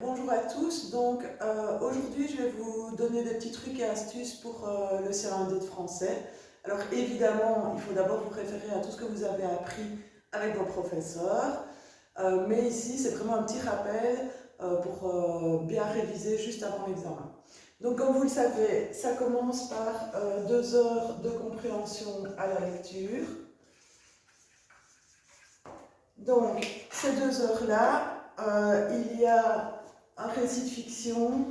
Bonjour à tous, donc aujourd'hui je vais vous donner des petits trucs et astuces pour le CE1D de français. Alors évidemment, il faut d'abord vous référer à tout ce que vous avez appris avec vos professeurs, mais ici c'est vraiment un petit rappel pour bien réviser juste avant l'examen. Donc comme vous le savez, ça commence par 2 heures de compréhension à la lecture. Donc ces 2 heures-là, il y a un récit de fiction,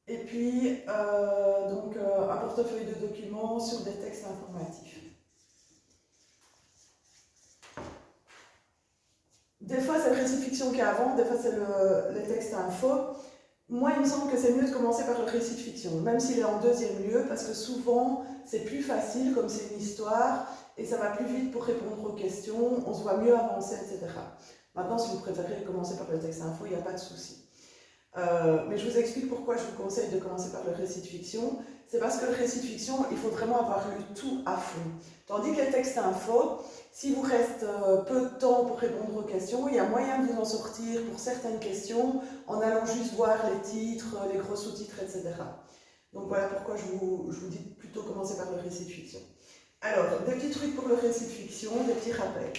et puis un portefeuille de documents sur des textes informatifs. Des fois c'est le récit de fiction qui est avant, des fois c'est les textes info. Moi il me semble que c'est mieux de commencer par le récit de fiction, même s'il est en deuxième lieu, parce que souvent c'est plus facile comme c'est une histoire, et ça va plus vite pour répondre aux questions, on se voit mieux avancer, etc. Maintenant si vous préférez commencer par le texte info, il n'y a pas de souci. Mais je vous explique pourquoi je vous conseille de commencer par le récit de fiction. C'est parce que le récit de fiction, il faut vraiment avoir lu tout à fond. Tandis que les textes info, s'il vous reste peu de temps pour répondre aux questions, il y a moyen de vous en sortir pour certaines questions en allant juste voir les titres, les gros sous-titres, etc. Donc voilà pourquoi je vous dis plutôt commencer par le récit de fiction. Alors, des petits trucs pour le récit de fiction, des petits rappels.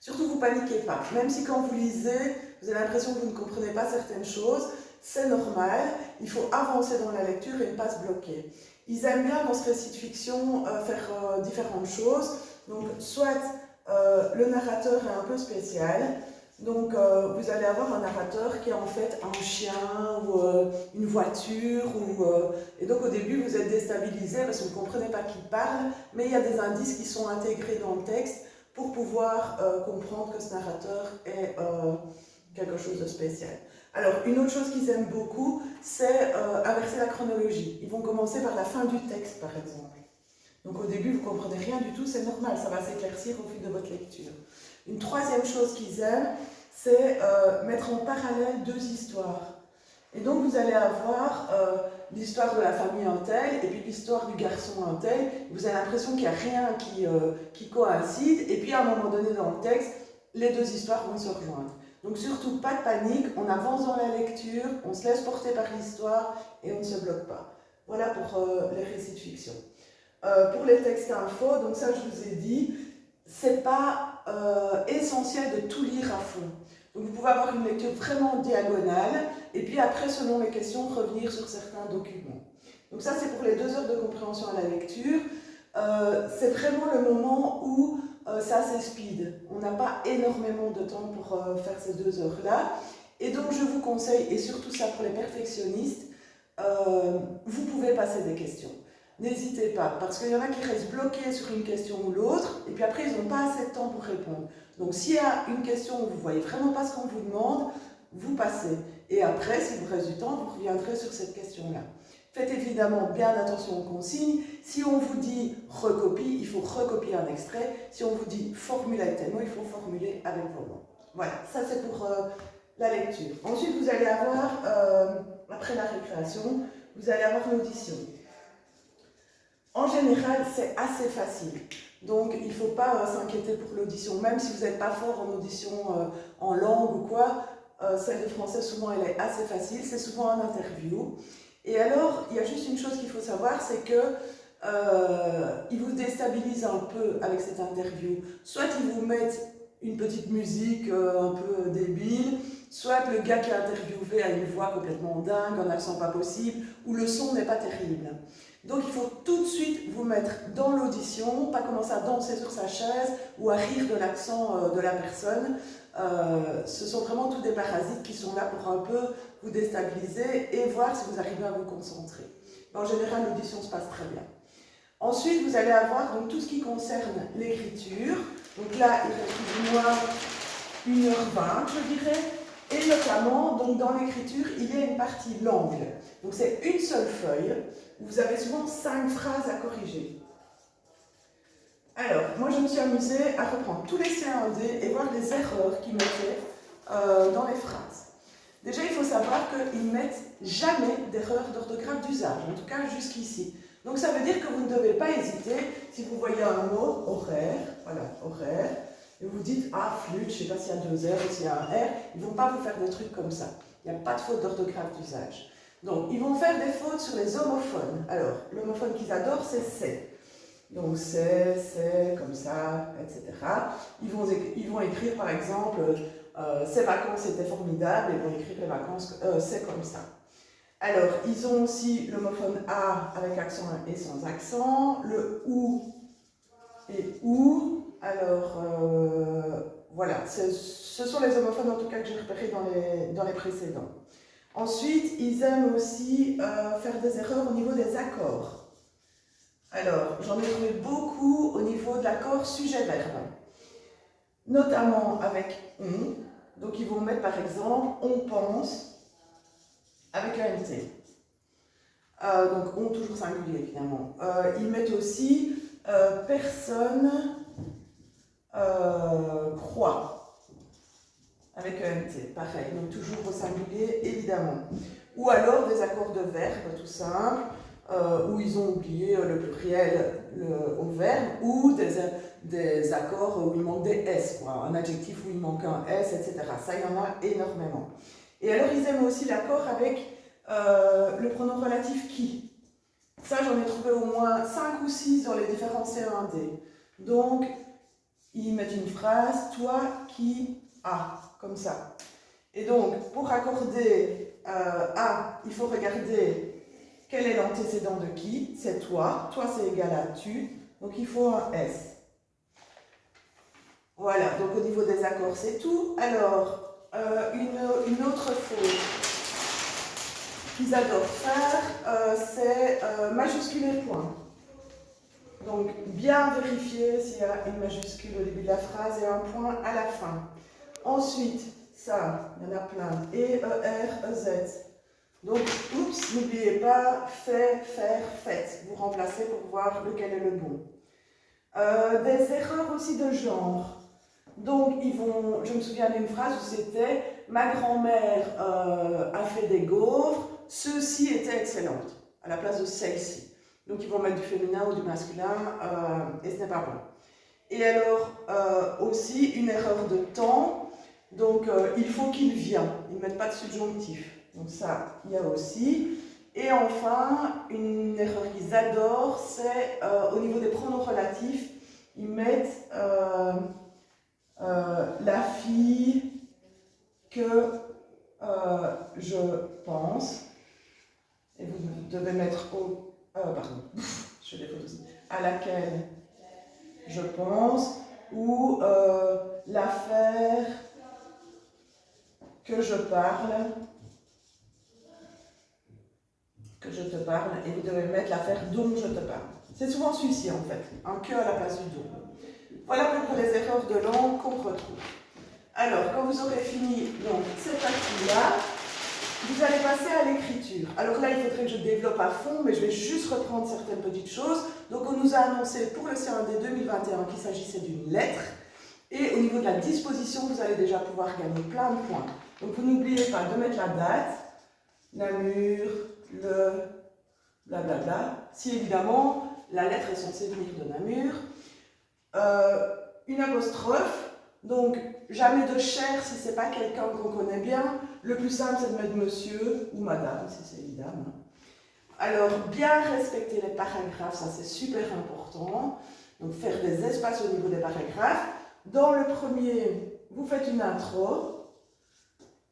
Surtout, vous paniquez pas. Même si quand vous lisez, vous avez l'impression que vous ne comprenez pas certaines choses, c'est normal. Il faut avancer dans la lecture et ne pas se bloquer. Ils aiment bien dans ce récit de fiction faire différentes choses. Donc, soit le narrateur est un peu spécial. Donc, vous allez avoir un narrateur qui est en fait un chien ou une voiture. Et donc, au début, vous êtes déstabilisé parce que vous ne comprenez pas qui parle, mais il y a des indices qui sont intégrés dans le texte pour pouvoir comprendre que ce narrateur est quelque chose de spécial. Alors, une autre chose qu'ils aiment beaucoup, c'est inverser la chronologie. Ils vont commencer par la fin du texte, par exemple. Donc au début, vous ne comprenez rien du tout, c'est normal, ça va s'éclaircir au fil de votre lecture. Une troisième chose qu'ils aiment, c'est mettre en parallèle deux histoires. Et donc vous allez avoir l'histoire de la famille un tel et puis l'histoire du garçon un tel. Vous avez l'impression qu'il n'y a rien qui coïncide, et puis à un moment donné dans le texte, les deux histoires vont se rejoindre. Donc surtout pas de panique, on avance dans la lecture, on se laisse porter par l'histoire et on ne se bloque pas. Voilà pour les récits de fiction. Pour les textes info, donc ça je vous ai dit, c'est pas essentiel de tout lire à fond. Donc vous pouvez avoir une lecture vraiment diagonale, et puis après, selon les questions, revenir sur certains documents. Donc ça, c'est pour les 2 heures de compréhension à la lecture. C'est vraiment le moment où c'est assez speed. On n'a pas énormément de temps pour faire ces 2 heures-là. Et donc je vous conseille, et surtout ça pour les perfectionnistes, vous pouvez passer des questions. N'hésitez pas, parce qu'il y en a qui restent bloqués sur une question ou l'autre, et puis après ils n'ont pas assez de temps pour répondre. Donc s'il y a une question où vous ne voyez vraiment pas ce qu'on vous demande, vous passez. Et après, si vous reste du temps, vous reviendrez sur cette question-là. Faites évidemment bien attention aux consignes. Si on vous dit recopie, il faut recopier un extrait. Si on vous dit formule avec tel mot, il faut formuler avec vos mots. Voilà, ça c'est pour la lecture. Ensuite, vous allez avoir, après la récréation, vous allez avoir l'audition. En général, c'est assez facile. Donc, il ne faut pas s'inquiéter pour l'audition. Même si vous n'êtes pas fort en audition en langue ou quoi, celle de français, souvent, elle est assez facile. C'est souvent un interview. Et alors, il y a juste une chose qu'il faut savoir, c'est que ils vous déstabilisent un peu avec cette interview. Soit ils vous mettent une petite musique un peu débile, soit le gars qui est interviewé a une voix complètement dingue, un accent pas possible, ou le son n'est pas terrible. Donc il faut tout de suite vous mettre dans l'audition, pas commencer à danser sur sa chaise ou à rire de l'accent de la personne. Ce sont vraiment tous des parasites qui sont là pour un peu vous déstabiliser et voir si vous arrivez à vous concentrer. En général, l'audition se passe très bien. Ensuite, vous allez avoir donc, tout ce qui concerne l'écriture. Donc là, il reste plus ou moins 1h20, je dirais. Et notamment, donc, dans l'écriture, il y a une partie langue. Donc c'est une seule feuille où vous avez souvent 5 phrases à corriger. Alors, moi je me suis amusée à reprendre tous les CE1D et voir les erreurs qu'ils mettaient dans les phrases. Déjà, il faut savoir qu'ils ne mettent jamais d'erreur d'orthographe d'usage, en tout cas jusqu'ici. Donc ça veut dire que vous ne devez pas hésiter, si vous voyez un mot, horaire, voilà, horaire, et vous dites ah flûte, je ne sais pas s'il y a 2 R ou s'il y a un R, ils ne vont pas vous faire des trucs comme ça. Il n'y a pas de faute d'orthographe d'usage. Donc ils vont faire des fautes sur les homophones. Alors l'homophone qu'ils adorent c'est c'est. Donc c'est, comme ça, etc. Ils vont écrire par exemple ces vacances étaient formidables, ils vont écrire les vacances c'est comme ça. Alors, ils ont aussi l'homophone A avec accent et sans accent, le OU et OU. Alors, voilà, ce sont les homophones en tout cas que j'ai repérés dans les précédents. Ensuite, ils aiment aussi faire des erreurs au niveau des accords. Alors, j'en ai trouvé beaucoup au niveau de l'accord sujet-verbe, notamment avec on. Donc, ils vont mettre par exemple on pense avec un NT. Donc on toujours singulier évidemment. Ils mettent aussi personne croit avec un NT, pareil, donc toujours au singulier évidemment. Ou alors des accords de verbe tout simple, où ils ont oublié le pluriel au verbe, ou des accords où il manque des S, quoi, un adjectif où il manque un S, etc. Ça, il y en a énormément. Et alors, ils aiment aussi l'accord avec le pronom relatif qui. Ça, j'en ai trouvé au moins 5 ou 6 dans les différents C1D. Donc, ils mettent une phrase, toi qui as, comme ça. Et donc, pour accorder à, il faut regarder quel est l'antécédent de qui, c'est toi. Toi, c'est égal à tu. Donc, il faut un S. Voilà, donc au niveau des accords, c'est tout. Alors, une autre faute qu'ils adorent faire, c'est majusculer point. Donc, bien vérifier s'il y a une majuscule au début de la phrase et un point à la fin. Ensuite, ça, il y en a plein. E, R, Z. Donc, oups, n'oubliez pas fait, faire, faites. Vous remplacez pour voir lequel est le bon. Des erreurs aussi de genre. Donc, je me souviens d'une phrase où c'était « Ma grand-mère a fait des gaufres, ceux-ci étaient excellentes », à la place de « celles-ci ». Donc, ils vont mettre du féminin ou du masculin, et ce n'est pas bon. Et alors, aussi, une erreur de temps. Donc, il faut qu'il vienne. Ils ne mettent pas de subjonctif. Donc ça, il y a aussi. Et enfin, une erreur qu'ils adorent, c'est au niveau des pronoms relatifs, ils mettent la fille que je pense, et vous devez mettre au... pardon, je l'ai fait aussi. À laquelle je pense, ou l'affaire que je parle, te parle, et vous devez mettre l'affaire dont je te parle. C'est souvent celui-ci en fait, un que à la place du dont. Voilà pour les erreurs de langue qu'on retrouve. Alors, quand vous aurez fini donc, cette partie-là, vous allez passer à l'écriture. Alors là, il faudrait que je développe à fond, mais je vais juste reprendre certaines petites choses. Donc, on nous a annoncé pour le C1D 2021 qu'il s'agissait d'une lettre. Et au niveau de la disposition, vous allez déjà pouvoir gagner plein de points. Donc, vous n'oubliez pas de mettre la date, Namur, le blablabla. Si évidemment, la lettre est censée venir de Namur. Une apostrophe, donc jamais de cher si ce n'est pas quelqu'un qu'on connaît bien. Le plus simple, c'est de mettre monsieur ou madame, si c'est une dame. Alors, bien respecter les paragraphes, ça c'est super important. Donc, faire des espaces au niveau des paragraphes. Dans le premier, vous faites une intro.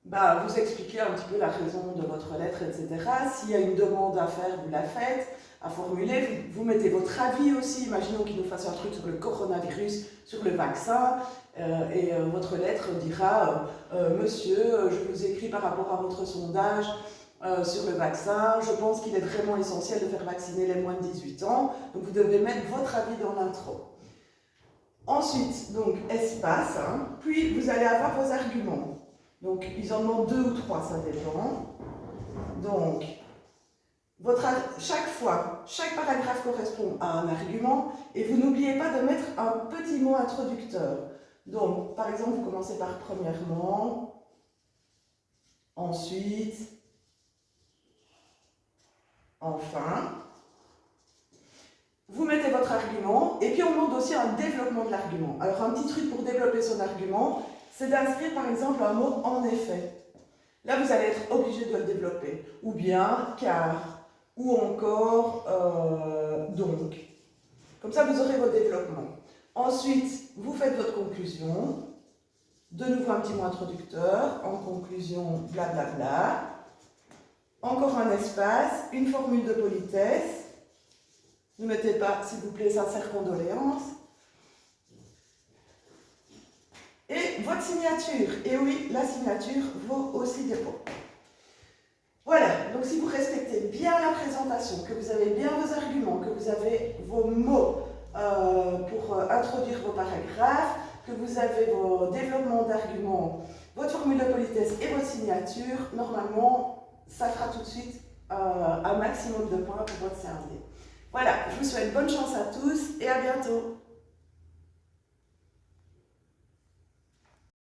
Vous expliquez un petit peu la raison de votre lettre, etc. S'il y a une demande à faire, vous la faites, à formuler. Vous mettez votre avis aussi. Imaginons qu'il nous fasse un truc sur le coronavirus, sur le vaccin, et votre lettre dira Monsieur, je vous écris par rapport à votre sondage sur le vaccin. Je pense qu'il est vraiment essentiel de faire vacciner les moins de 18 ans. Donc vous devez mettre votre avis dans l'intro. Ensuite, donc, espace, puis vous allez avoir vos arguments. Donc, ils en demandent 2 ou 3, ça dépend. Donc, chaque paragraphe correspond à un argument, et vous n'oubliez pas de mettre un petit mot introducteur. Donc, par exemple, vous commencez par premièrement, ensuite, enfin. vous mettez votre argument et puis on demande aussi un développement de l'argument. Alors un petit truc pour développer son argument, c'est d'inscrire par exemple un mot en effet. Là vous allez être obligé de le développer. Ou bien car, ou encore donc. Comme ça vous aurez vos développements. Ensuite, vous faites votre conclusion. De nouveau un petit mot introducteur. En conclusion, blablabla. Encore un espace, une formule de politesse. Ne mettez pas, s'il vous plaît, sincère condoléances. Et votre signature. Et oui, la signature vaut aussi dépôt. Voilà, donc si vous respectez bien la présentation, que vous avez bien vos arguments, que vous avez vos mots pour introduire vos paragraphes, que vous avez vos développements d'arguments, votre formule de politesse et votre signature, normalement, ça fera tout de suite un maximum de points pour votre CRD. Voilà, je vous souhaite bonne chance à tous et à bientôt.